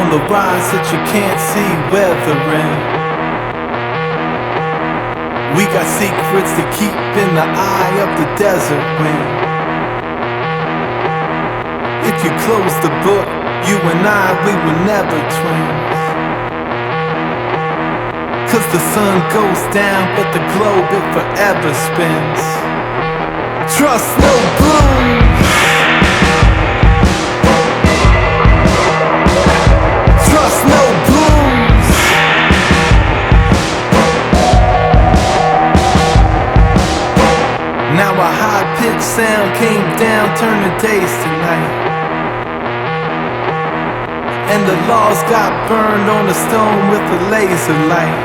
on the rise that you can't see weathering. We got secrets to keep in the eye of the desert wind. If you close the book, you and I, we were never twins. 'Cause the sun goes down, but the globe, it forever spins. Trust no blues. Trust no blues. Now a high-pitched sound came down, turning days to night. And the laws got burned on the stone with a laser light.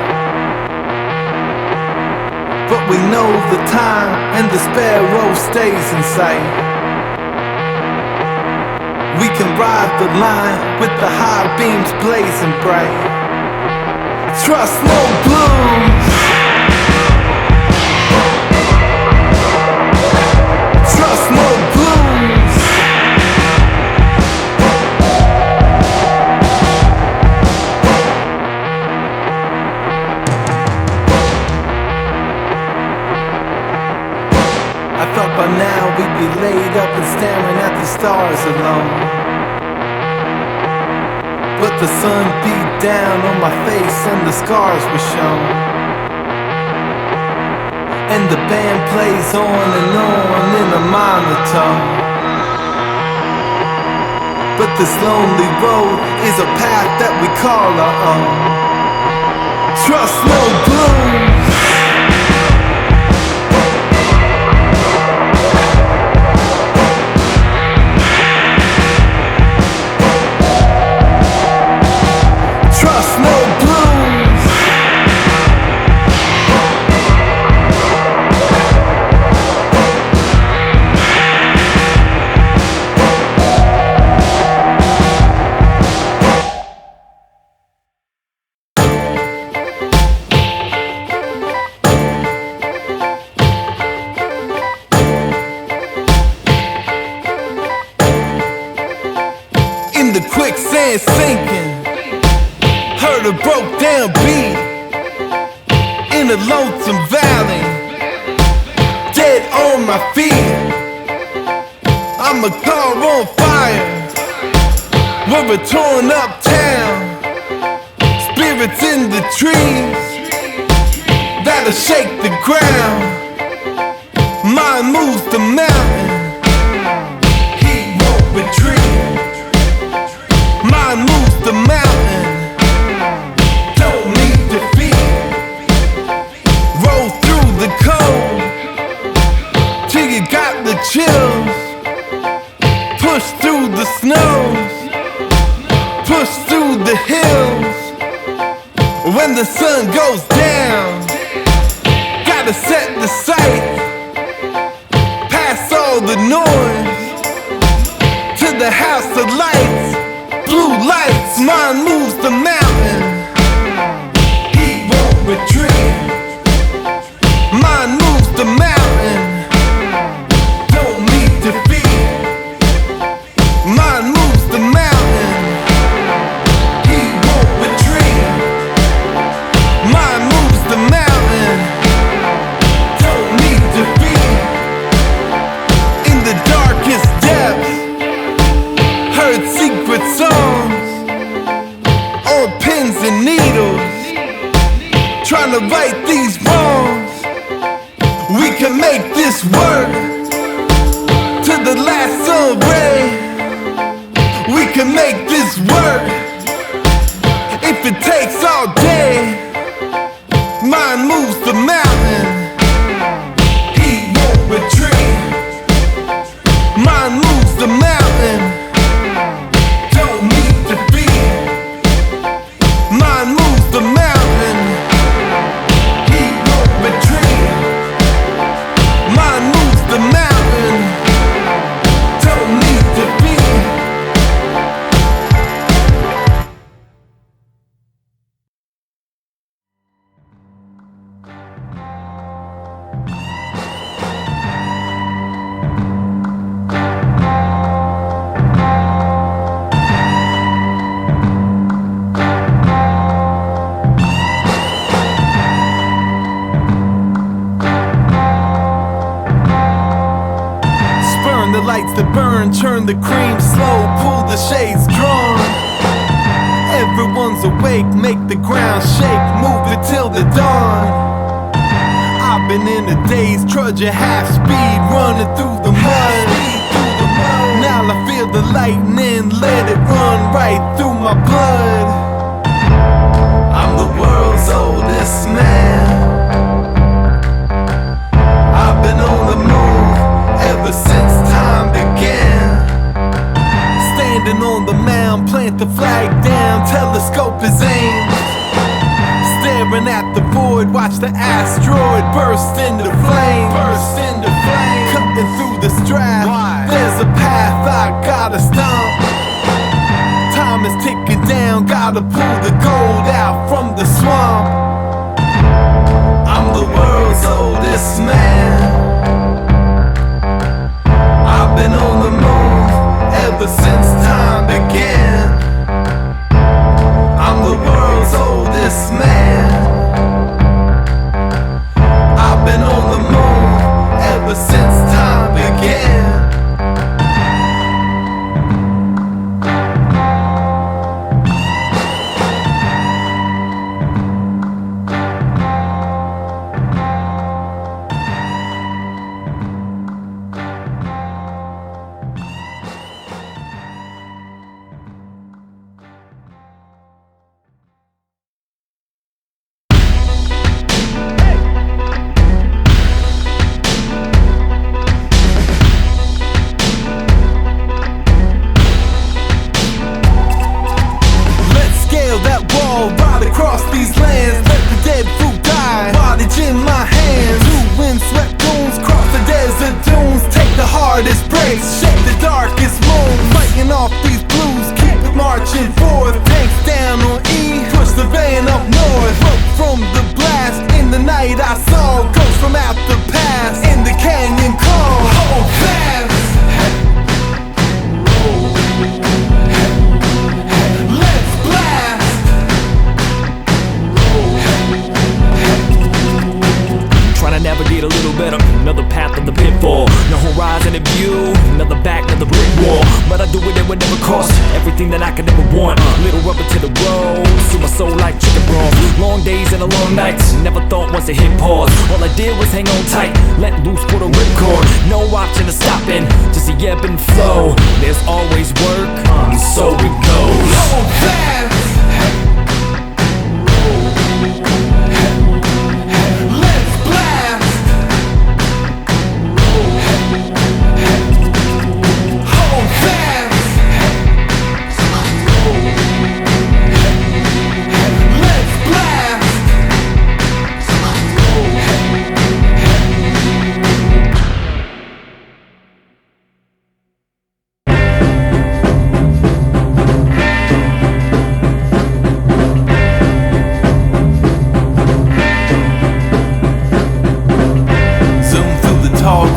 But we know the time and the sparrow stays in sight. We can ride the line with the high beams blazing bright. Trust no blues. Trust no blues. I thought by now we'd be laid up and staring at the stars alone. But the sun beat down on my face and the scars were shown. And the band plays on and on in a monotone. But this lonely road is a path that we call our own. Trust no blues. Trust no blues. In the quicksand sinking, heard a broke down beat in a lonesome valley, dead on my feet. I'm a car on fire, we're a torn up town. Spirits in the trees that'll shake the ground. Mind moves the mountain, he won't retreat. Mind moves the mountain, don't need defeat. Roll through the cold till you got the chills. Push through the snows, push through the hills. When the sun goes down, gotta set the sight. Past all the noise to the house of lights. Blue lights, mind moves the mountain, he won't retreat. Mind moves the mountain, don't need defeat. Mind moves the mountain, he won't retreat. Mind moves the mountain, don't need defeat. In the darkest depths, heard secret songs on pins and needles, trying to right these wrongs. We can make this work to the last sun ray. We can make this work if it takes all day. Mind moves the mountain, he won't retreat. Mind moves the mountain, don't need defeat. Mind moves the mountain, he won't retreat. Mind moves the mountain, don't need defeat. on, churn the cream slow, pull the shades drawn. Everyone's awake, make the ground shake, move it till the dawn. I've been in a daze, trudging half speed, running through the mud. Now I feel the lightning, let it run right through my blood. I'm the world's oldest man. I've been on the move ever since time began. Standing on the mound, plant the flag down, telescope is aimed. Staring at the void, watch the asteroid burst into flame. Cutting through the strap, there's a path I gotta stomp. Time is ticking down, gotta pull the gold out from the swamp. I'm the world's oldest man. I've been on the move ever since time began. I'm the world's oldest man. I've been on the move ever since time began. Ride across these lands, let the dead fruit die. Wattage in my hands, 2 windswept goons cross the desert dunes. Take the hardest breaks, shake the darkest moons. Fighting off these blues, keep it marching forth. Tanks down on E, push the van up north. Broke from the blast, in the night I saw ghosts from out the past. In the canyon call, hold fast. Navigate a little better, another path of the pitfall. No horizon in view, another back, another brick wall. But I do it, it would never cost everything that I could ever want. Little rubber to the road, to my soul like chicken broth. Long days and a long nights, never thought once it hit pause. All I did was hang on tight, let loose for the ripcord. No option to stopping, just a ebb and flow. There's always work, so it goes. Hold fast.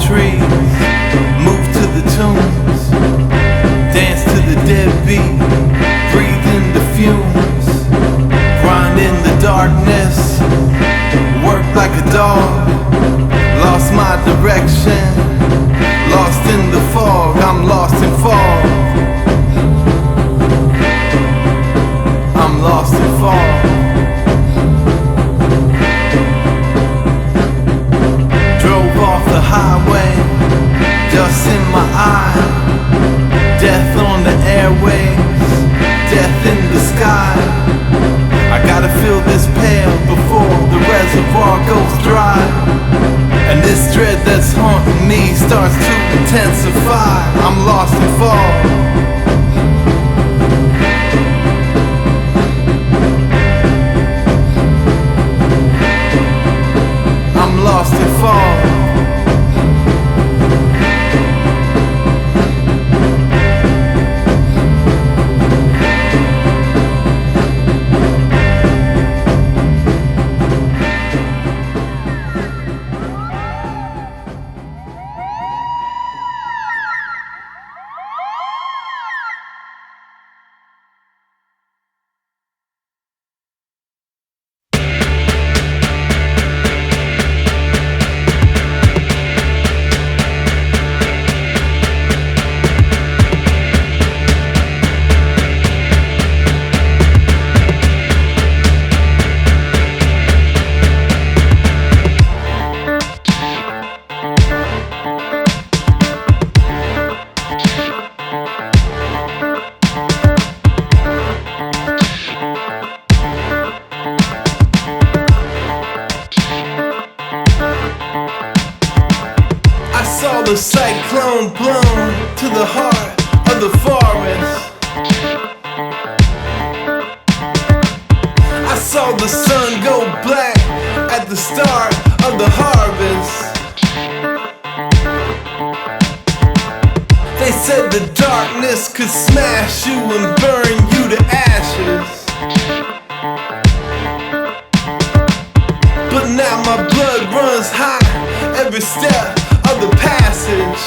Trees, move to the tunes, dance to the dead beat, breathe in the fumes, grind in the darkness, work like a dog, lost my direction, lost in the fog, I'm lost in fog, I'm lost in fog. Drove off the highway, dust in my eye, death on the airwaves, death in the sky. I gotta fill this pail before the reservoir goes dry. And this dread that's haunting me starts to intensify. I'm lost in fog. Lost in fog. the cyclone blown to the heart of the forest. I saw the sun go black at the start of the harvest. They said the darkness could smash you and burn you to ashes. But now my blood runs hot every step of the passage.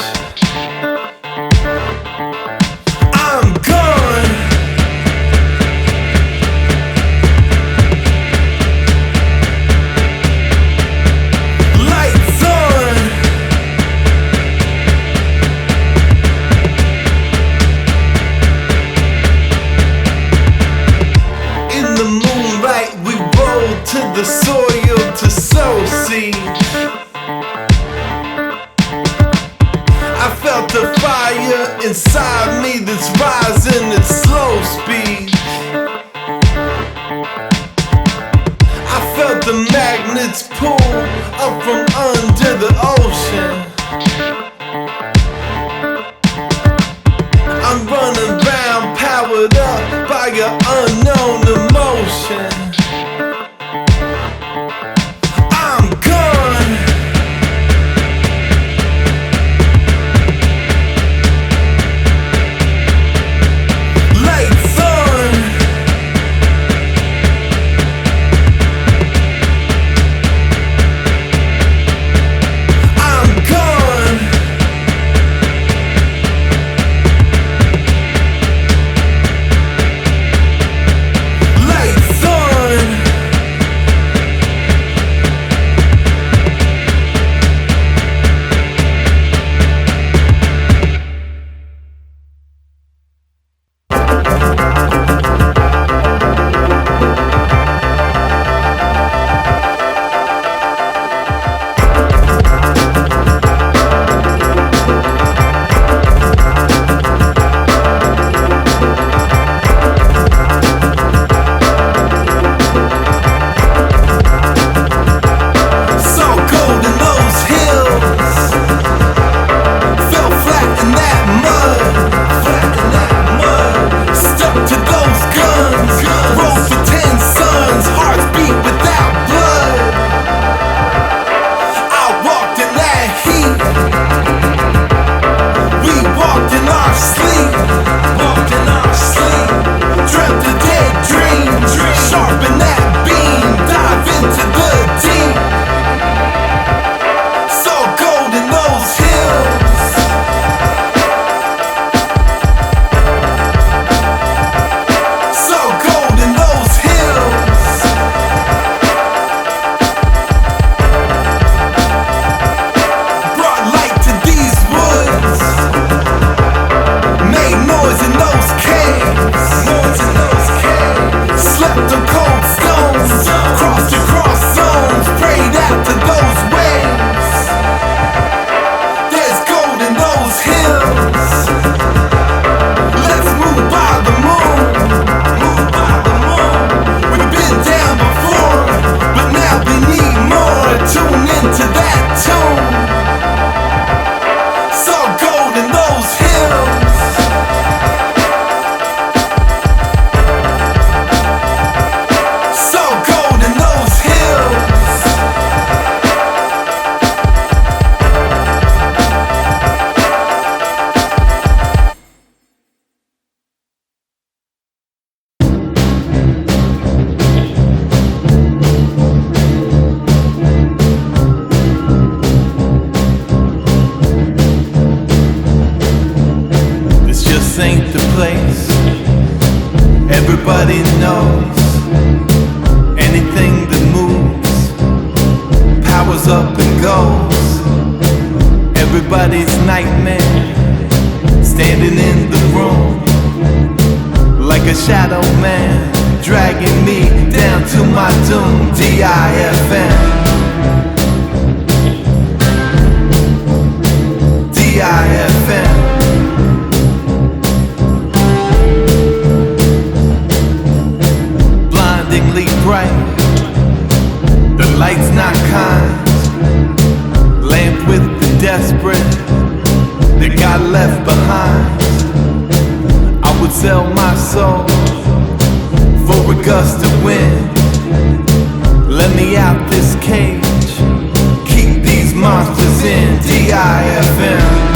I'm gone. Lights on. In the moonlight we rolled to the soil to sow seeds. I felt the fire inside me that's rising at slow speed. I felt the magnets pull up from under the ocean. I'm running round powered up by your unknown emotion. I'm gone. Lights on. I'm gone. Lights on. So cold in those hills. Fell flat in that mud. Stuck to those guns. Rode for 10 sons. Hearts beat without blood. I walked in that heat. We walked in our sleep. Dreamt a dead dream. Sharpen that beam. Dive into the deep. So cold in those hills. So cold in those hills. Brought light to these woods. Made noise in those caves. Slept on cold stones. Crossed across zones. Prayed out to those waves. There's gold in those hills. Let's move by the moon. We've been down before, but now we need more. Tune into that tune. So gold in those hills. So cold in those hills. This just ain't the place. Everybody knows. Anything that moves powers up and goes. Everybody's nightmare. Standing in the room like a shadow man, dragging me down to my doom. D-I-F-M. D-I-F-M. Blindingly bright. The light's not kind. Lamp with the desperate. that got left behind. I would sell my soul for a gust of wind. Let me out this cage, keep these monsters in. DIFM.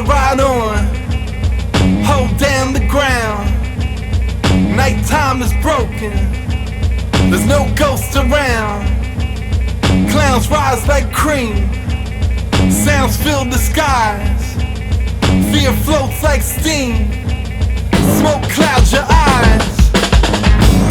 Ride on, hold down the ground. Nighttime is broken, there's no ghosts around. Clowns rise like cream, sounds fill the skies. Fear floats like steam, smoke clouds your eyes.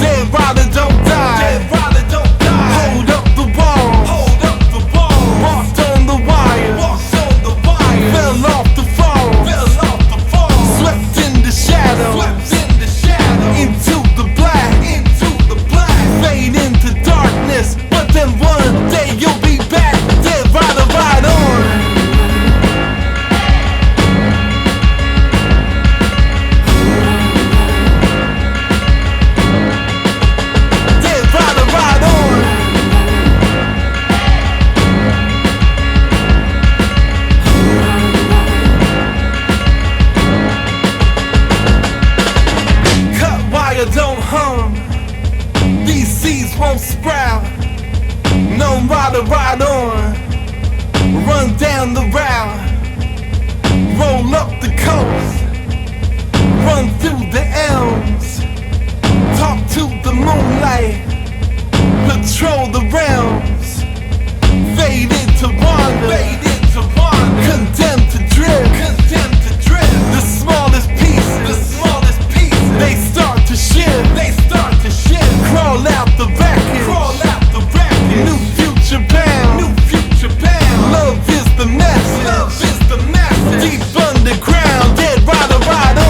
Dead rider don't die, dead rider don't die. Hold up the wall, hold up the wall. Walked on the wire, walked on the wire. Fell off the fall, fell off the fall. Swept in the shadow, swept in the shadow. Into the black, into the black. Fade into darkness, but then one day you'll be back. Dead rider, ride on. Don't hum, these seeds won't sprout. No rider, ride on, run down the route. Roll up the coast, run through the elms. Talk to the moonlight, patrol the realms. Fade into wander, fade into wander. Condemned to drift, condemned to drift. The smallest pieces, the smallest pieces. They start to shift, they start to shift. Crawl out the wreckage, crawl out the wreckage. New future bound, new future bound. Love is the message, love is the message. Deep underground, dead rider, ride on.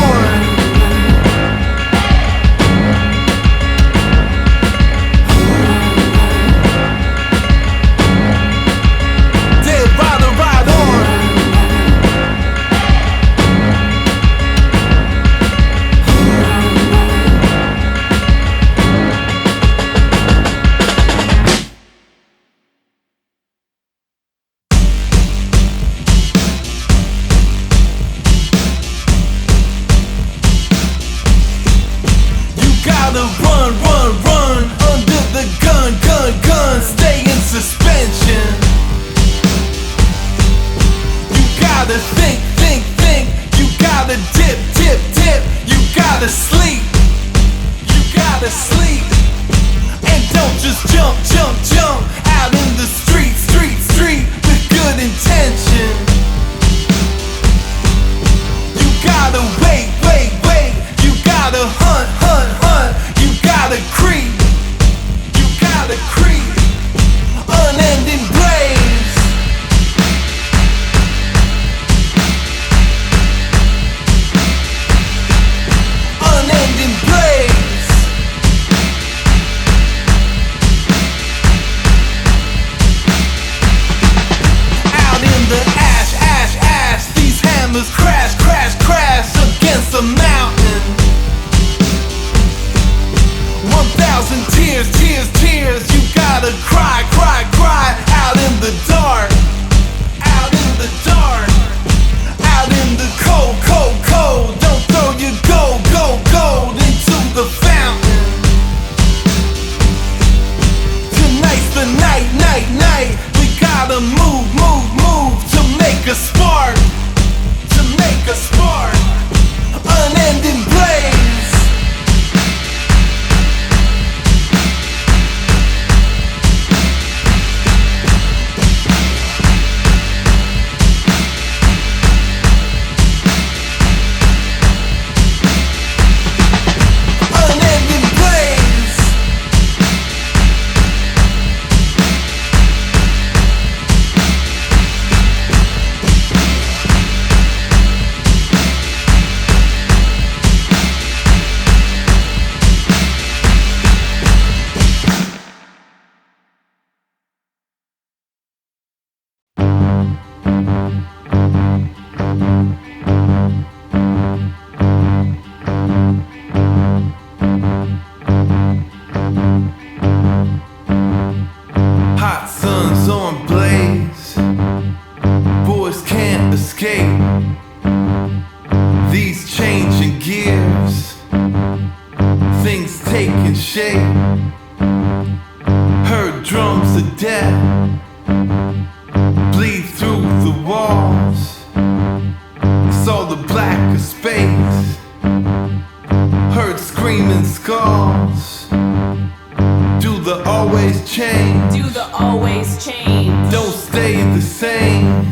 always change? Don't stay the same.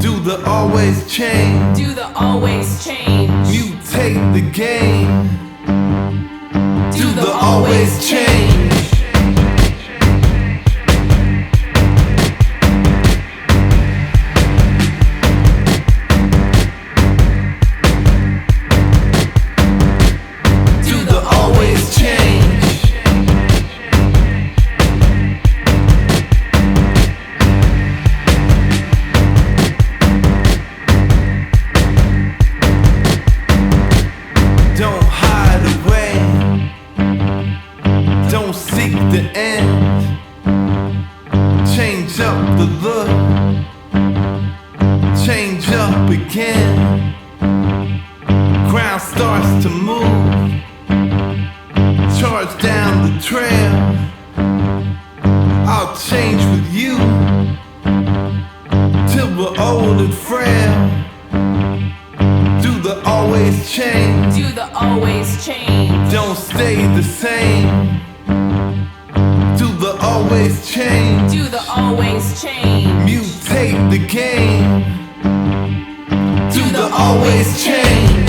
Do the always change. Do the always change? Mutate the game. Do the always change? Don't hide away. Don't seek the end. Change up the look. Change up again. Ground starts to move. Charge down the trail. I'll change with you till we're old and frail. Do the always change. Do the always change? Don't stay the same. Do the always change. Do the always change? Mutate the game. Do the always change.